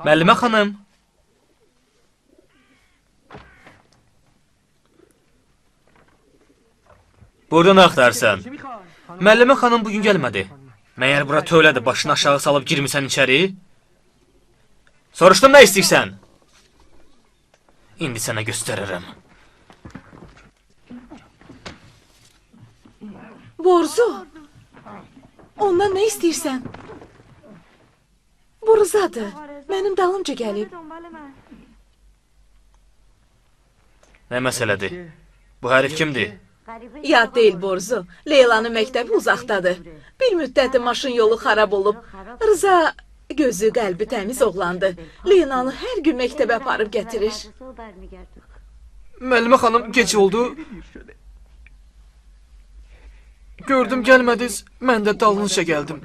Müəllimə xanım. Burada nə axtarsan? Müəllimə xanım bugün gəlmədi. Məyər bura tövlədir, başını aşağı salıb girmisən içəri? Soruşdum, nə istəyirsən? İndi sənə göstərirəm. Borzu, ondan nə istəyirsən? Burzadır, mənim dalımca gəlib. Nə məsələdir? Bu hərif kimdir? Yad deyil Borzu, Leylanın məktəbi uzaqdadır. Bir müddəti maşın yolu xarab olub. Rıza gözü, qəlbi təmiz oğlandı. Leylanı hər gün məktəbə aparıb gətirir. Müəllimə xanım, gec oldu. Gördüm gəlmədiniz, mən də dalınızca gəldim.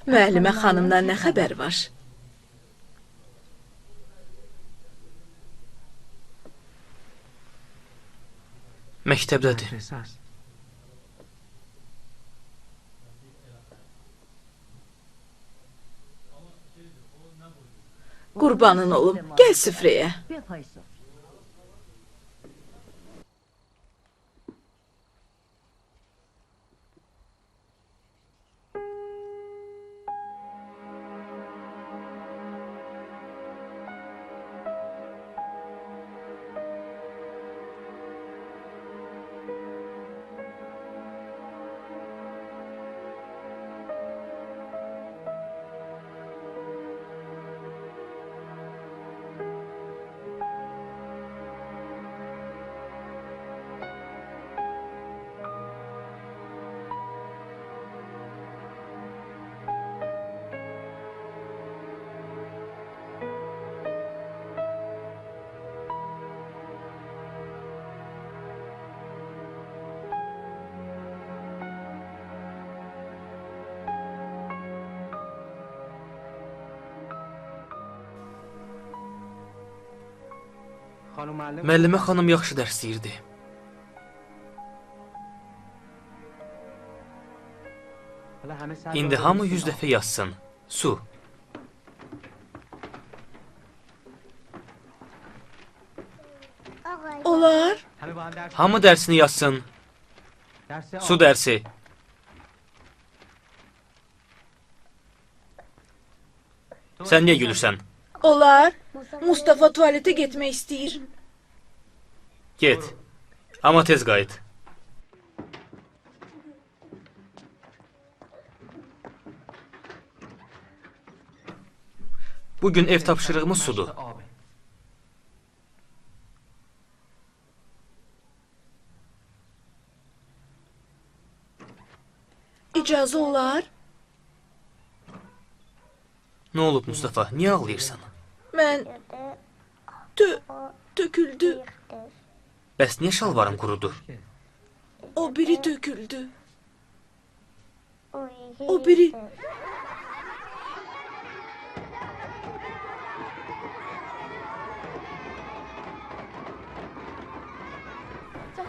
Müəllimə xanımdan nə xəbər var? Məktəbdədir. Qurbanın olum, gəl süfrəyə. Müəllimə xanım yaxşı dərs deyirdi. İndi hamı 100 dəfə yazsın. Su. Olar. Hamı dərsini yazsın. Su dərsi. Sən niyə gülürsən? Olar. Mustafa tualetə getmək istəyir. Get. Amma tez qayıt. Bugün ev tapşırığımız sudur. icazə olar? Nə olub Mustafa? Niyə ağlayırsan? Mən töküldü. Bəs niyə şalvarın qurudu? O biri töküldü. O biri.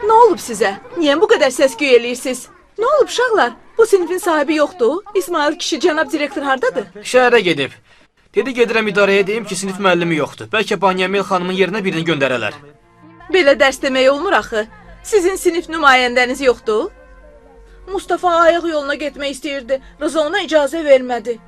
Nə olub sizə? Niyə bu qədər səs-küy eləyirsiniz? Nə olub uşaqlar? Bu sinifin sahibi yoxdur. İsmail kişi cənab direktor hardadır? Şəhərə gedib. Dedi gedirəm idarəyə deyim ki, sinif müəllimi yoxdur. Bəlkə Banyamil xanımın yerinə birini göndərələr. Belə dərs demək olmur axı. Sizin sinif nümayəndəniz yoxdur? Mustafa ayaq yoluna getmək istəyirdi. Rıza ona icazə vermədi.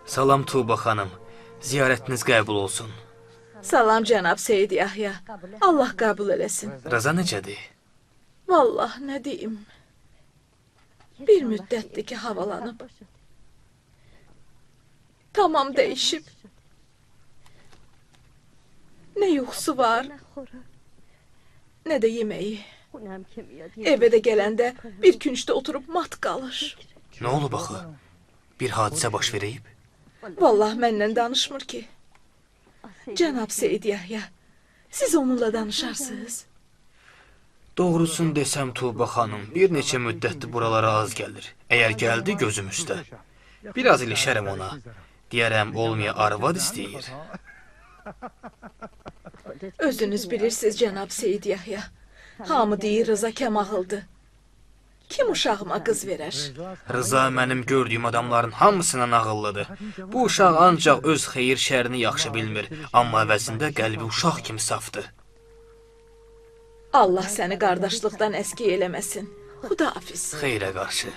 Salam Tuğba xanım. Ziyarətiniz qəbul olsun. Salam cənab Seyid Yahya. Allah qəbul eləsin. Rıza necədir? Vallah nə deyim. Bir müddətdir ki havalanıb. Tamam dəyişib. Nə yuxusu var, nə də yeməyi. Evə də gələndə bir küncdə oturub mat qalır. Nə olub axı? Bir hadisə baş verib? Vallah məndən danışmır ki. Cənab Seyid Yahya, siz onunla danışarsınız. Doğrusunu desəm Tuğba xanım, bir neçə müddətdir buralara az gəlir. Əgər gəldi gözüm üstə. Biraz ilişərəm ona. Deyərəm olmaya arvad istəyir. Özünüz bilirsiniz cənab Seyid Yahya. Hamı deyir Rıza kəmahıldı. Kim uşağıma qız verər? Rıza mənim gördüyüm adamların hamısından ağıllıdır. Bu uşaq ancaq öz xeyir şərini yaxşı bilmir. Amma əvəzində qəlbi uşaq kimi safdır. Allah səni qardaşlıqdan əski eləməsin. Xudahafiz. Xeyrə qarşı.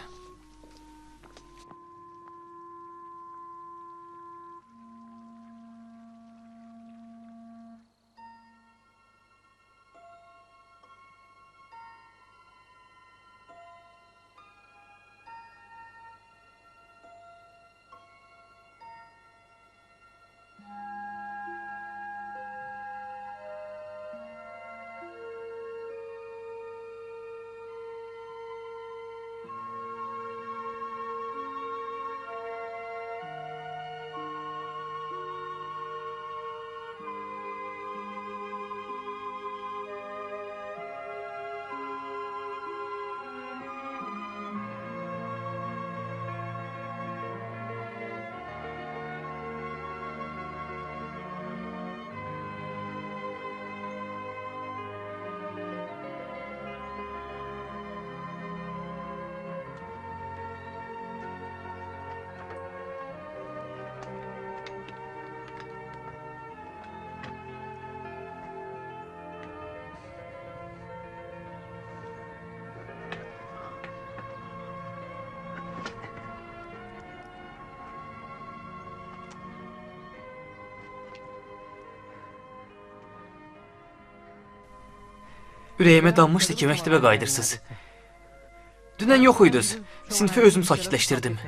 Ürəyimə dammışdı ki, məktəbə qayıdırsınız. Dünən yox idiniz. Sinifi özüm sakitləşdirdim.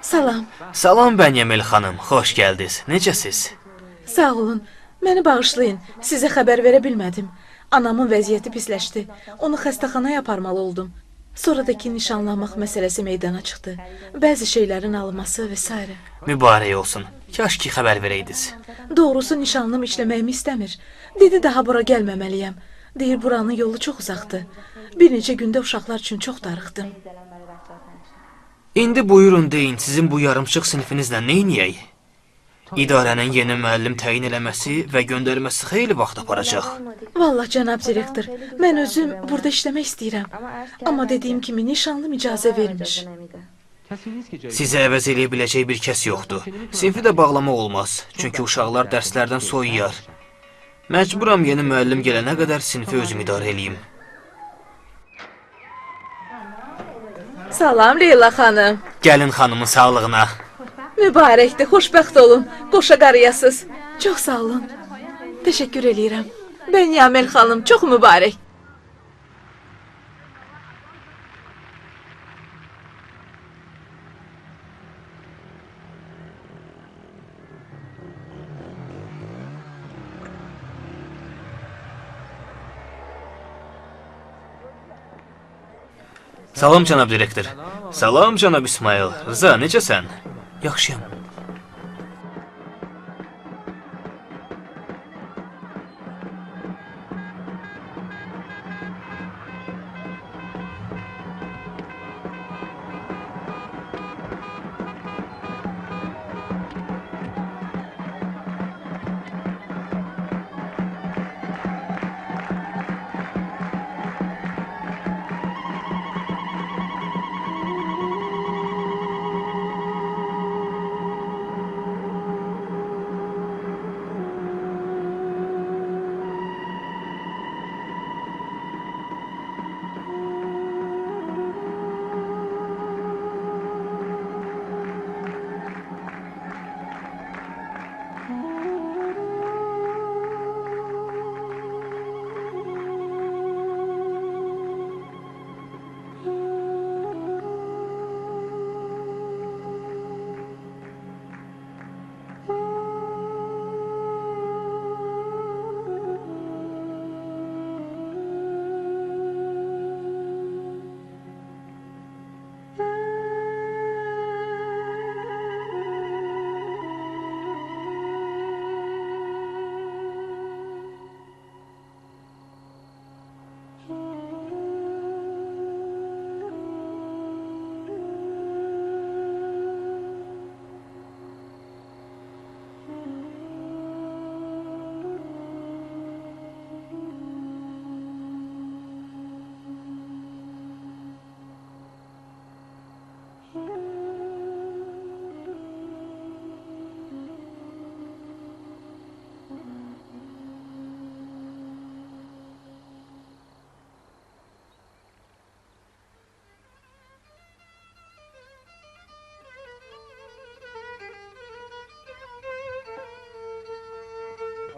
Salam. Salam Bənyəmil xanım, xoş gəldiniz. Necəsiz? Sağ olun. Məni bağışlayın. Sizə xəbər verə bilmədim. Anamın vəziyyəti pisləşdi. Onu xəstəxanaya aparmalı oldum. Sonradakı nişanlanmaq məsələsi meydana çıxdı. Bəzi şeylərin alınması və s. Mübarək olsun. Kaş ki xəbər verəydiniz. Doğrusu nişanlım işləməyimi istəmir. Dedi daha bura gəlməməliyəm. Deyir buranın yolu çox uzaqdır. Bir neçə gündə uşaqlar üçün çox darıxdım. İndi buyurun deyin, sizin bu yarımçıq sinifinizlə neyniyək? İdarənin yeni müəllim təyin eləməsi və göndərməsi xeyli vaxt aparacaq. Vallah cənab direktor, mən özüm burada işləmək istəyirəm. Amma dediyim kimi nişanlım icazə vermiş. Sizə əvəz eləyə biləcək bir kəs yoxdur. Sinfi də bağlamaq olmaz, çünki uşaqlar dərslərdən soyuyar. Məcburam yeni müəllim gələnə qədər sinfi özüm idarə eləyim. Salam Leyla xanım. Gəlin xanımın sağlığına. Mübarəkdir, xoşbəxt olun. Qoşa qarıyasız. Çox sağ olun. Təşəkkür eləyirəm. Bənyamel xanım, çox mübarək. Salam cənab direktor. Salam cənab İsmail. Rıza, necəsən? Yaxşıyam.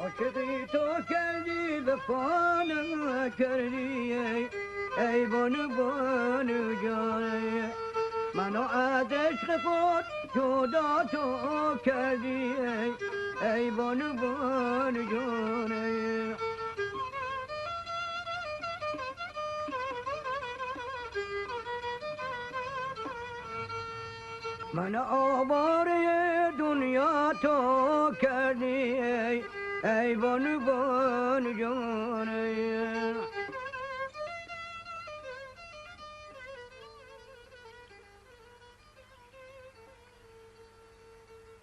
Aşığı to geldi vefanı körlüye ey bonu canı Mano ateş kıfot juda to geldi ey bonu canı Mana avare dünya to geldi ey bonu canı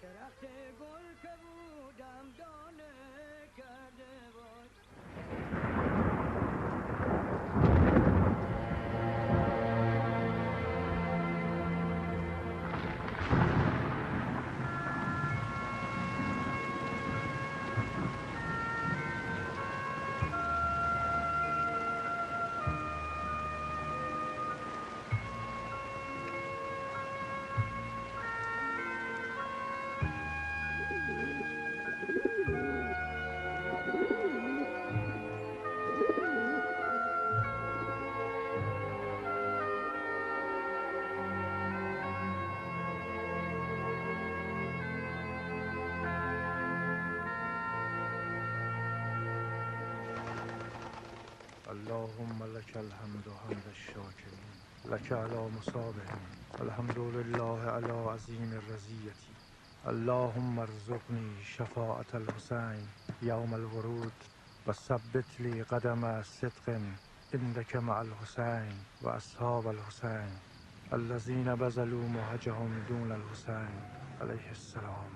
Kerahte gol kabudam dane kerde boy اللهم لك الحمد حمد الشاكرين لك على مصابهم الحمد لله على عظيم الرزية اللهم ارزقني شفاعة الحسين يوم الورود وثبت لي قدم صدق عندك مع الحسين وأصحاب الحسين الذين بذلوا مهجهم دون الحسين عليه السلام.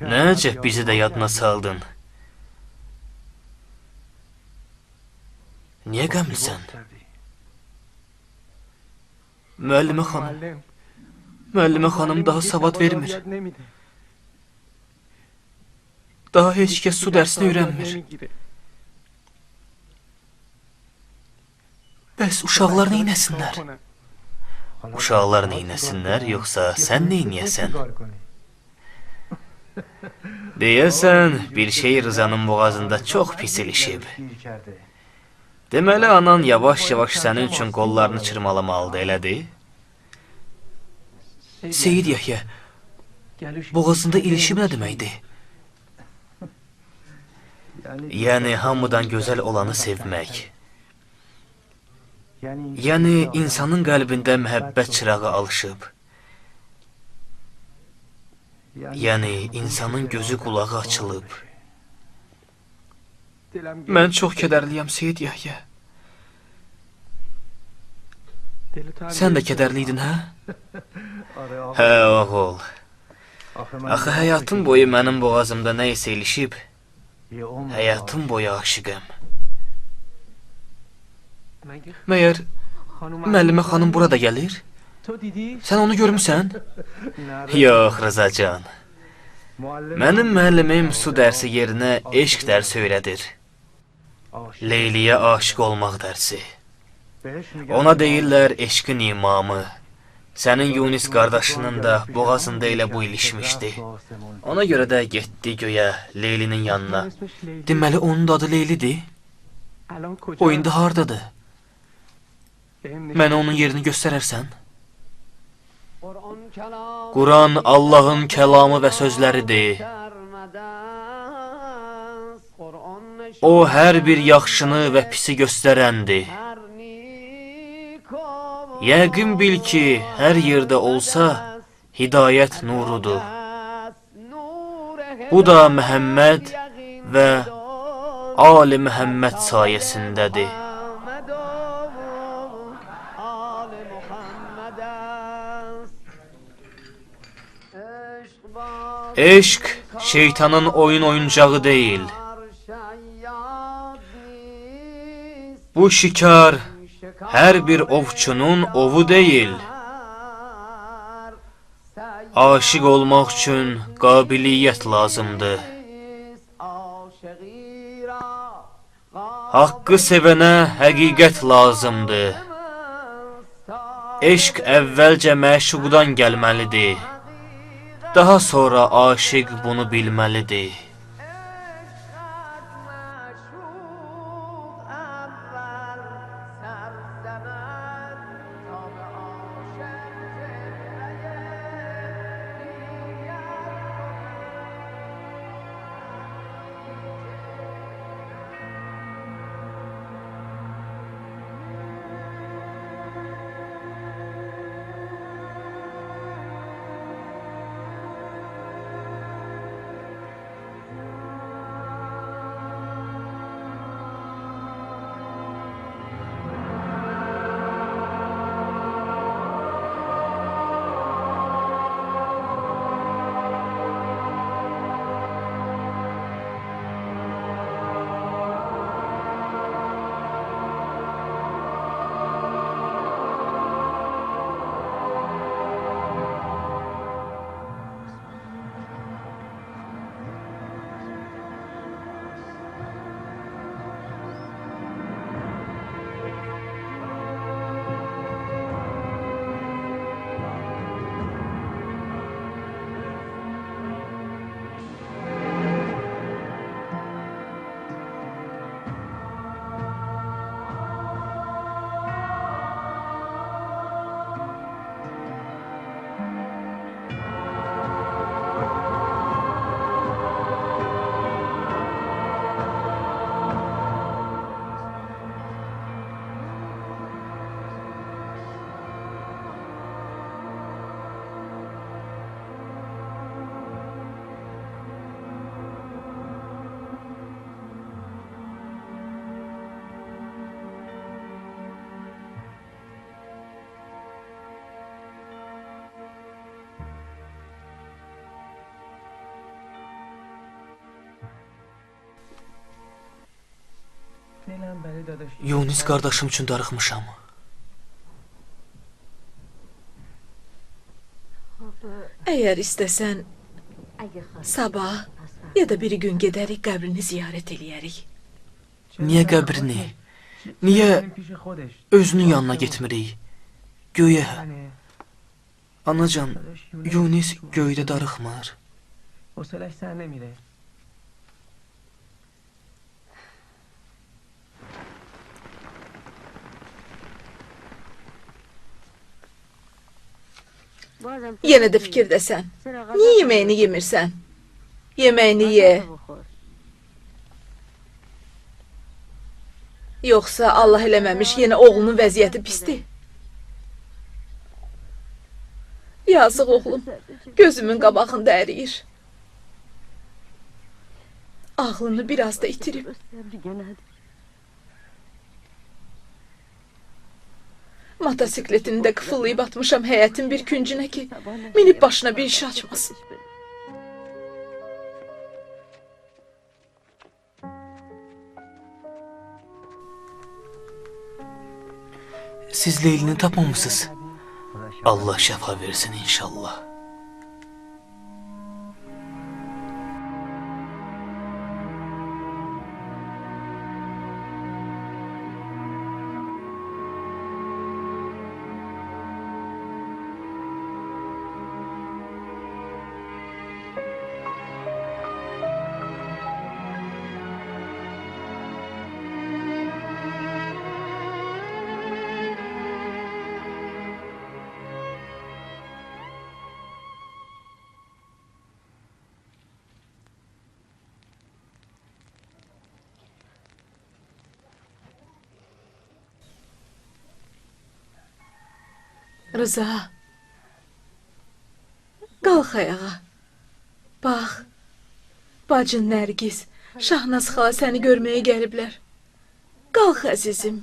Necə bizi də yadına saldın? Niyə qəmlisən? Müəllimə xanım. Müəllimə xanım daha savad vermir. Daha heç kəs su dərsini öyrənmir. Bəs uşaqlar neynəsinlər? Uşaqlar neynəsinlər, yoxsa sən neynəyəsən? Deyəsən, bir şey Rızanın boğazında çox pis ilişib. Deməli, anan yavaş-yavaş sənin üçün qollarını çırmalamalıdır, elədir? Seyid Yəhyə, boğazında ilişib nə deməkdir? Yəni, hamıdan gözəl olanı sevmək. Yəni, insanın qəlbində məhəbbət çırağı alışıb. Yəni, insanın gözü qulağı açılıb. Mən çox kədərliyəm, Seyid Yəhyə. Sən də kədərliydin, hə? Hə, oğul. Axı, həyatım boyu mənim boğazımda nə isə ilişib, həyatım boyu aşıqəm. Məyər, müəllimə xanım burada gəlir? Sən onu görmüsən? Yox, Rızacan. Mənim müəllimim su dərsi yerinə eşq dərsi öyrədir. Leyliyə aşıq olmaq dərsi. Ona deyirlər eşqin imamı. Sənin Yunis qardaşının da boğazında elə bu ilişmişdi. Ona görə də getdi göyə, Leylinin yanına. Deməli, onun da adı Leylidir. O indi hardadır? Mənə onun yerini göstərərsən? Quran Allahın kəlamı və sözləridir. O, hər bir yaxşını və pisi göstərəndir. Yəqin bil ki, hər yerdə olsa, hidayət nurudur. Bu da Məhəmməd və Ali Məhəmməd sayəsindədir. Eşq şeytanın oyun oyuncağı deyil. Bu şikar hər bir ovçunun ovu deyil. Aşıq olmaq üçün qabiliyyət lazımdır. Haqqı sevənə həqiqət lazımdır. Eşq əvvəlcə məşuqdan gəlməlidir. Daha sonra aşiq bunu bilməlidir. دلم برای داداش Yunis qardaşım üçün darıxmışam. Əgər istəsən, sabah ya da biri gün gedərik, qəbrini ziyarət eləyərik. Niyə qəbrini? Niyə پیش خودش özünün yanına getmirik? Göyə. hani Anacan, Yunis göydə darıxmır. حوصلش سر نمیره Yenə də fikirdəsən. Niyə yeməyini yemirsən? Yeməyini ye. Yoxsa Allah eləməmiş yenə oğlunun vəziyyəti pisdir. Yazıq oğlum, gözümün qabağında əriyir. Ağlını biraz da itirib. Motosikletini də qıfıllayıb atmışam həyətin bir küncünə ki, minib başına bir iş açmasın. Siz Leylini tapmamışsınız. Allah şəfa versin inşallah. Rıza, qalx ayağa. Bax, bacın Nərgiz, Şahnaz xala səni görməyə gəliblər. Qalx əzizim.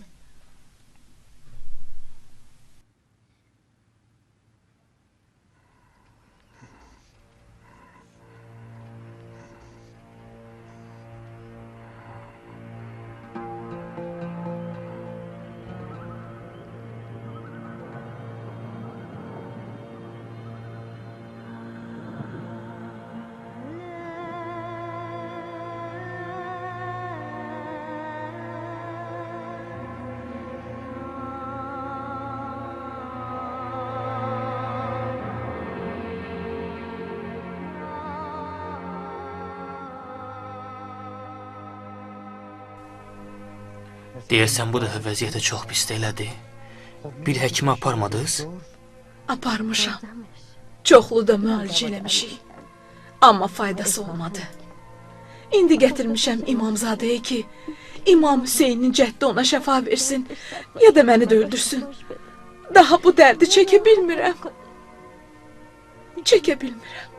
Deyəsən bu dəfə vəziyyətə çox pis elədi. Bir həkimə aparmadınız? Aparmışam. Çoxlu da müalicə eləmişik. Amma faydası olmadı. İndi gətirmişəm İmamzadəyə ki, İmam Hüseynin cəddi ona şəfa versin, ya da məni də öldürsün. Daha bu dərdi çəkə bilmirəm. Çəkə bilmirəm.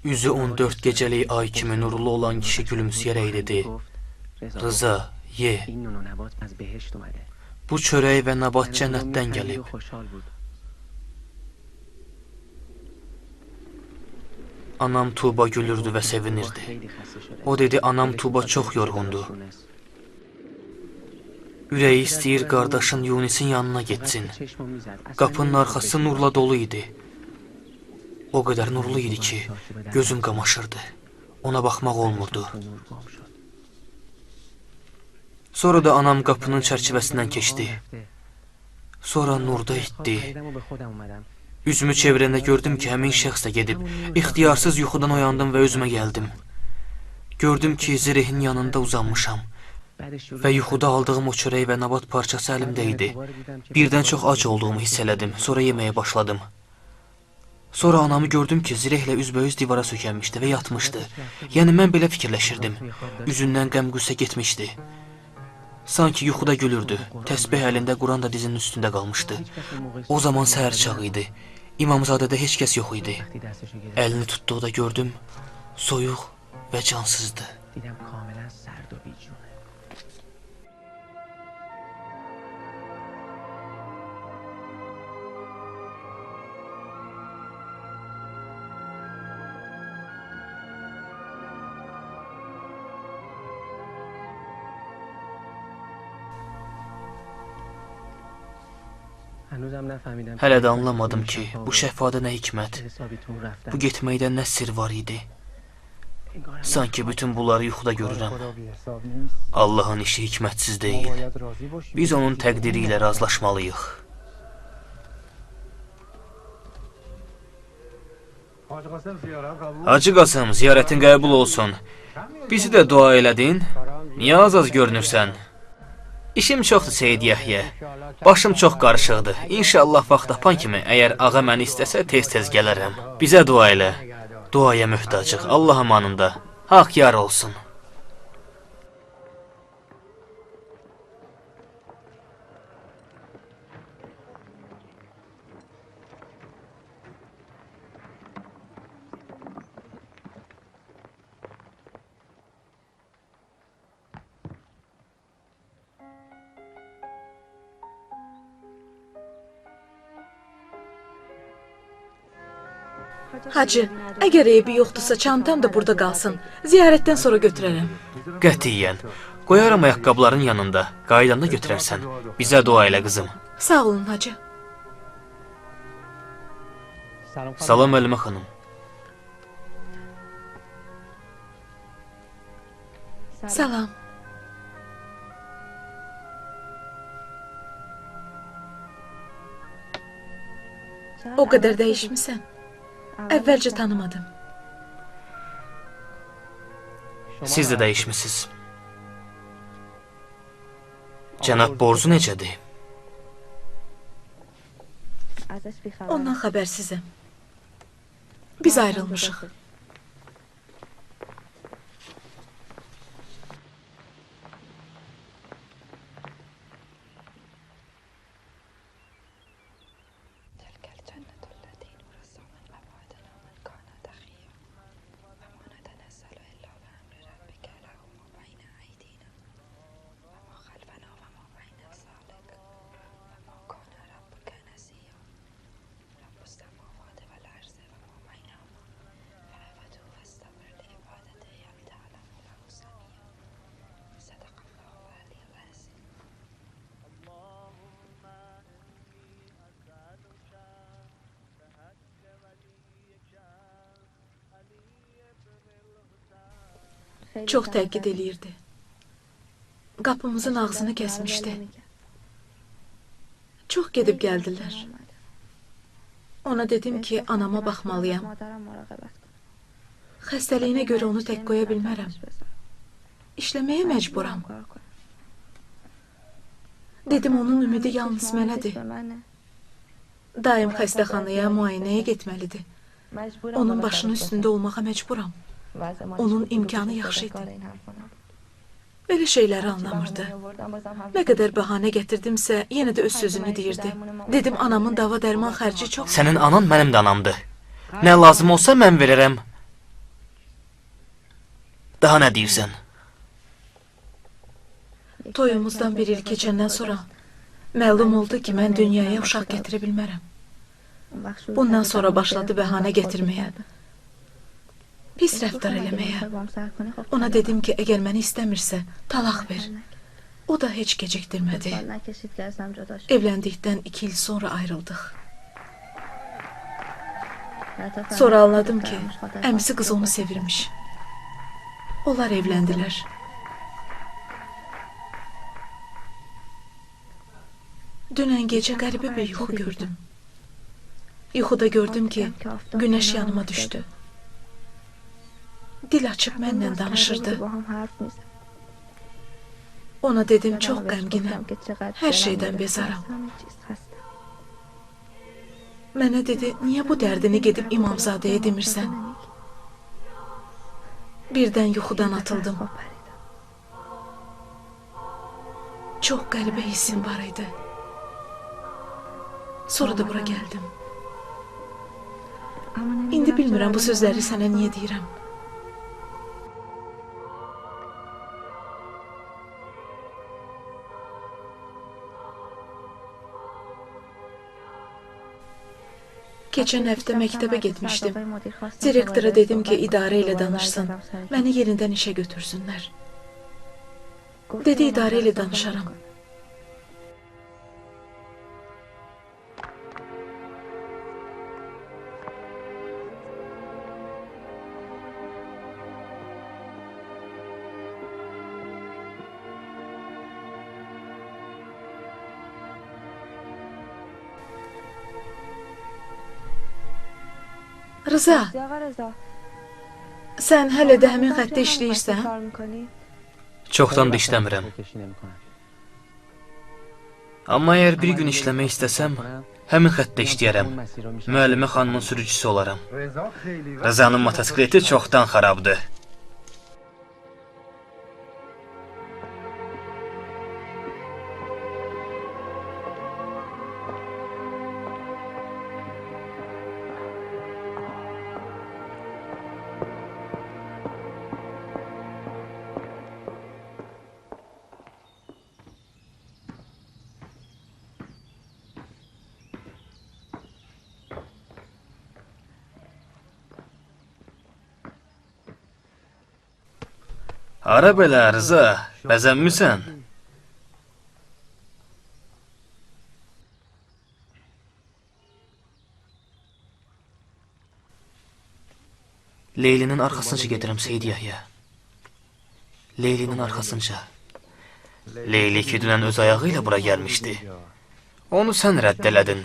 Yüzü 14 gecəlik ay kimi nurlu olan kişi gülümsəyərək dedi: Rıza, ye. Bu çörək və nabat cənnətdən gəlib. Anam Tuğba gülürdü və sevinirdi. O dedi, anam Tuğba çox yorğundur. Ürəyi istəyir qardaşın Yunisin yanına getsin. Qapının arxası nurla dolu idi. O qədər nurlu idi ki, gözüm qamaşırdı. Ona baxmaq olmurdu. Sonra da anam qapının çərçivəsindən keçdi. Sonra nurda itdi. Üzümü çevirəndə gördüm ki, həmin şəxs də gedib. İxtiyarsız yuxudan oyandım və özümə gəldim. Gördüm ki, Zirehin yanında uzanmışam. Və yuxuda aldığım o çörək və nabat parçası əlimdə idi. Birdən çox ac olduğumu hiss elədim. Sonra yeməyə başladım. Sonra anamı gördüm ki, Zirehlə üzbəüz divara sökənmişdi və yatmışdı. Yəni mən belə fikirləşirdim. Üzündən qəm-qüssə getmişdi. Sanki yuxuda gülürdü. Təsbih əlində, Quran da dizinin üstündə qalmışdı. O zaman səhər çağı idi. İmamzadədə heç kəs yox idi. Əlini tutduqda gördüm, soyuq və cansızdı. Hələ də anlamadım ki, bu şəhvada nə hikmət, bu getməkdə nə sir var idi. Sanki bütün bunları yuxuda görürəm. Allahın işi hikmətsiz deyil. Biz onun təqdiri ilə razılaşmalıyıq. Hacı Qasım, ziyarətin qəbul olsun. Bizi də dua elədin. Niyə az-az görünürsən? İşim çoxdur Seyid Yəhyə. Başım çox qarışıqdır. İnşallah vaxt tapan kimi, əgər ağa məni istəsə tez-tez gələrəm. Bizə dua elə. Duaya möhtacıq. Allah amanında. Haqq yar olsun. Hacı, əgər eybi yoxdursa çantam da burada qalsın. Ziyarətdən sonra götürərəm. Qətiyyən. Qoyaram ayaqqabıların yanında. Qaydanda götürərsən. Bizə dua elə qızım. Sağ olun hacı. Salam Əlimə xanım. Salam. O qədər dəyişmisən. Əvvəlcə tanımadım. Siz də dəyişmisiniz. Cənab Borzu necədir? Ondan xəbərsizəm. Biz ayrılmışıq. Çox təkid eləyirdi. Qapımızın ağzını kəsmişdi. Çox gedib gəldilər. Ona dedim ki, anama baxmalıyam. Xəstəliyinə görə onu tək qoya bilmərəm. İşləməyə məcburam. Dedim, onun ümidi yalnız mənədir. Daim xəstəxanaya, müayinəyə getməlidir. Onun başının üstündə olmağa məcburam. Onun imkanı yaxşı idi. Belə şeyləri anlamırdı. Nə qədər bəhanə gətirdimsə, yenə də öz sözünü deyirdi. Dedim, anamın dava dərman xərci çox... Sənin anan mənim də anamdır. Nə lazım olsa mən verərəm. Daha nə deyirsən? Toyumuzdan bir il keçəndən sonra məlum oldu ki, mən dünyaya uşaq gətirə bilmərəm. Bundan sonra başladı bəhanə gətirməyə. Pis rəftar eləməyə. Ona dedim ki, əgər məni istəmirsə, talaq ver. O da heç gecikdirmədi. سال نکشید که از هم جدا شد. Evləndikdən 2 il sonra ayrıldıq. حتی فهمید Sonra که anladım ki, دخترمش خاطر əmisi خواهد qız onu بود. sevirmiş. Onlar evləndilər. Dünən gecə qəribə bir yuxu gördüm. Yuxuda gördüm ki, günəş yanıma düşdü. Dil açıb mənlə danışırdı. با هم حرف می‌زد. Ona dedim, یادم çox بهش qəmginəm. گفتم که چقدر Hər دلم şeydən گرفته bezaram. از همه چیز خستم. Mənə dedi, niyə bu dərdini gedib İmamzadəyə demirsən? Birdən yuxudan atıldım. خواب پریدم. Çox qəribə hissim var idi. Sonra da bura gəldim. اما نمی‌دونم İndi چرا bilmirəm bu الان sözləri یادم sənə niyə deyirəm. Keçən həftə məktəbə getmişdim. Direktora dedim ki, idarə ilə danışsın. Məni yenidən işə götürsünlər. Dedi, idarə ilə danışaram. Rıza, sən hələ də həmin xəttə işləyirsən? Çoxdan da işləmirəm. Amma əgər bir gün işləmək istəsəm, həmin xəttə işləyərəm. Müəllimə xanımın sürücüsü olaram. Rızanın motosikleti çoxdan xarabdır. Hara belə Rıza, bəzənmisən? Leylinin arxasınca gedirəm Seyid Yahya. Leylinin arxasınca. Leyli ki dünən öz ayağı ilə bura gəlmişdi. Onu sən rədd elədin.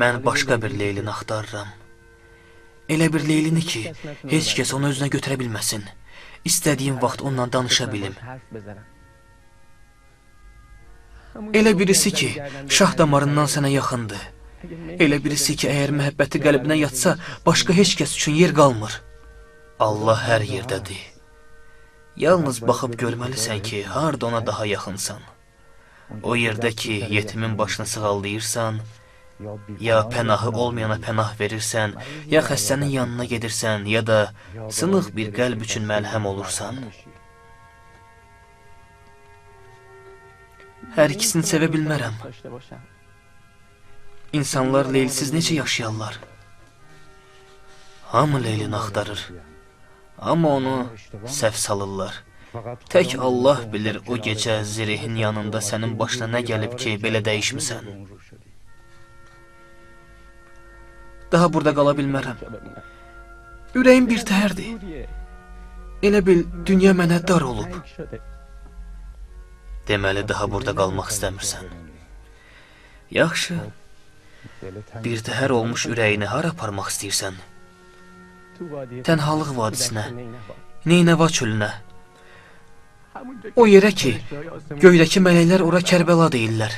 Mən başqa bir Leylini axtarıram. Elə bir Leylini ki, heç kəs onu özünə götürə bilməsin. İstədiyim vaxt onunla danışa bilim. Elə birisi ki, şah damarından sənə yaxındır. Elə birisi ki, əgər məhəbbəti qəlbinə yatsa, başqa heç kəs üçün yer qalmır. Allah hər yerdədir. Yalnız baxıb görməlisən ki, harda ona daha yaxınsan. O yerdə ki, yetimin başını sığallayırsan, ya pənahı olmayana pənah verirsən, ya xəstənin yanına gedirsən, ya da sınıq bir qəlb üçün məlhəm olursan. Hər ikisini sevə bilmərəm. İnsanlar Leylisiz necə yaşayarlar? Hamı Leylini axtarır. Amma onu səhv salırlar. Tək Allah bilir o gecə Zirihin yanında sənin başına nə gəlib ki, belə dəyişmisən. Daha burada qala bilmərəm. Ürəyim bir təhərdir. Elə bil, dünya mənə dar olub. Deməli, daha burada qalmaq istəmirsən. Yaxşı. Bir təhər olmuş ürəyini hara aparmaq istəyirsən? Tənhalıq vadisinə, Neynəva çölünə. O yerə ki, göydəki mələklər ora Kərbəla deyirlər.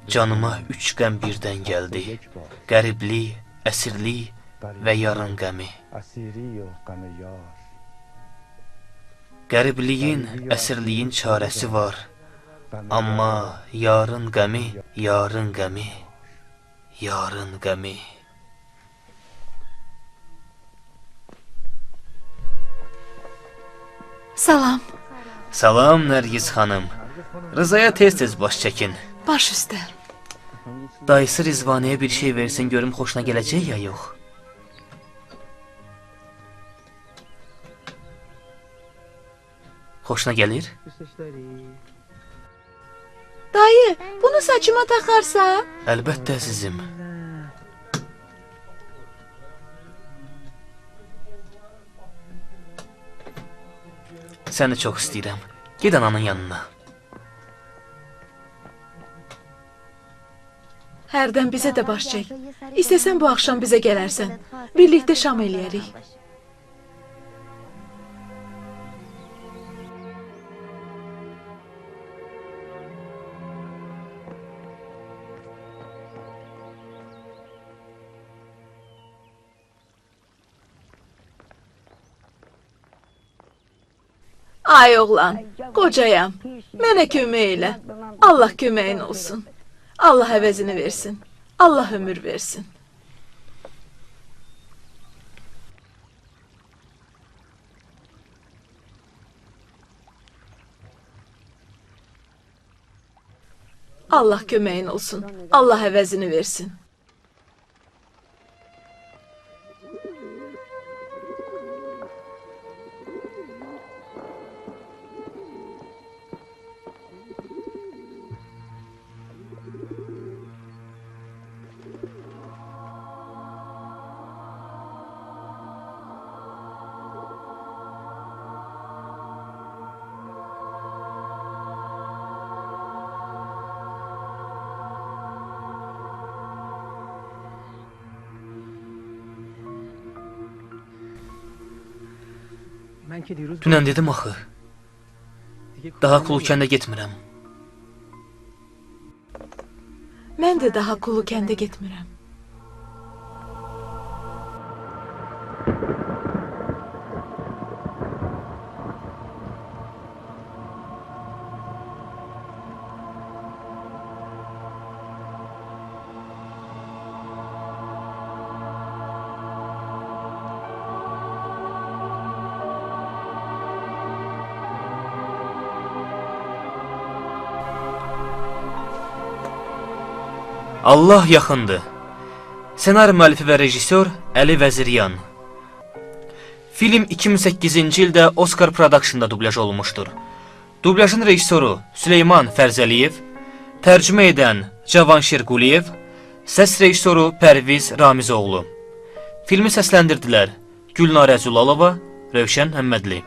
Canıma 3 qəm birdən gəldi. Qəriblik, əsirlik və yarın qəmi. Qəribliyin, əsirliyin çarəsi var. Amma yarın qəmi, yarın qəmi, yarın qəmi. Salam. Salam Nərgiz xanım. Rızaya tez-tez baş çəkin. Baş üstə. Dayısı Rizvaniyə bir şey versin görüm xoşuna gələcək ya yox. Xoşuna gəlir? Dayı, bunu saçıma taxarsa? Əlbəttə əzizim. Səni çox istəyirəm. Ged ananın yanına. Hərdən bizə də baş çək. İstəsən bu axşam bizə gələrsən. Birlikdə şam eləyərik. Ay oğlan, qocayam. Mənə kömək elə. Allah köməyin olsun. Allah əvəzini versin. Allah ömür versin. Allah köməyin olsun. Allah əvəzini versin. من که دیروز Dünən dedim axı, daha Kulu kəndə getmirəm. Mən də daha Kulu kəndə getmirəm. Allah yaxındır. Ssenari müəllifi və rejissor Əli Vəziryan. Film 2008-ci ildə Oscar Production'da dublyaj olunmuşdur. Dublyajın rejissoru Süleyman Fərzəliyev, tərcümə edən Cavanşir Quliyev, səs rejissoru Pərviz Ramizoğlu. Filmi səsləndirdilər Gülnarə Zülalova, Rövşən Həmmədli.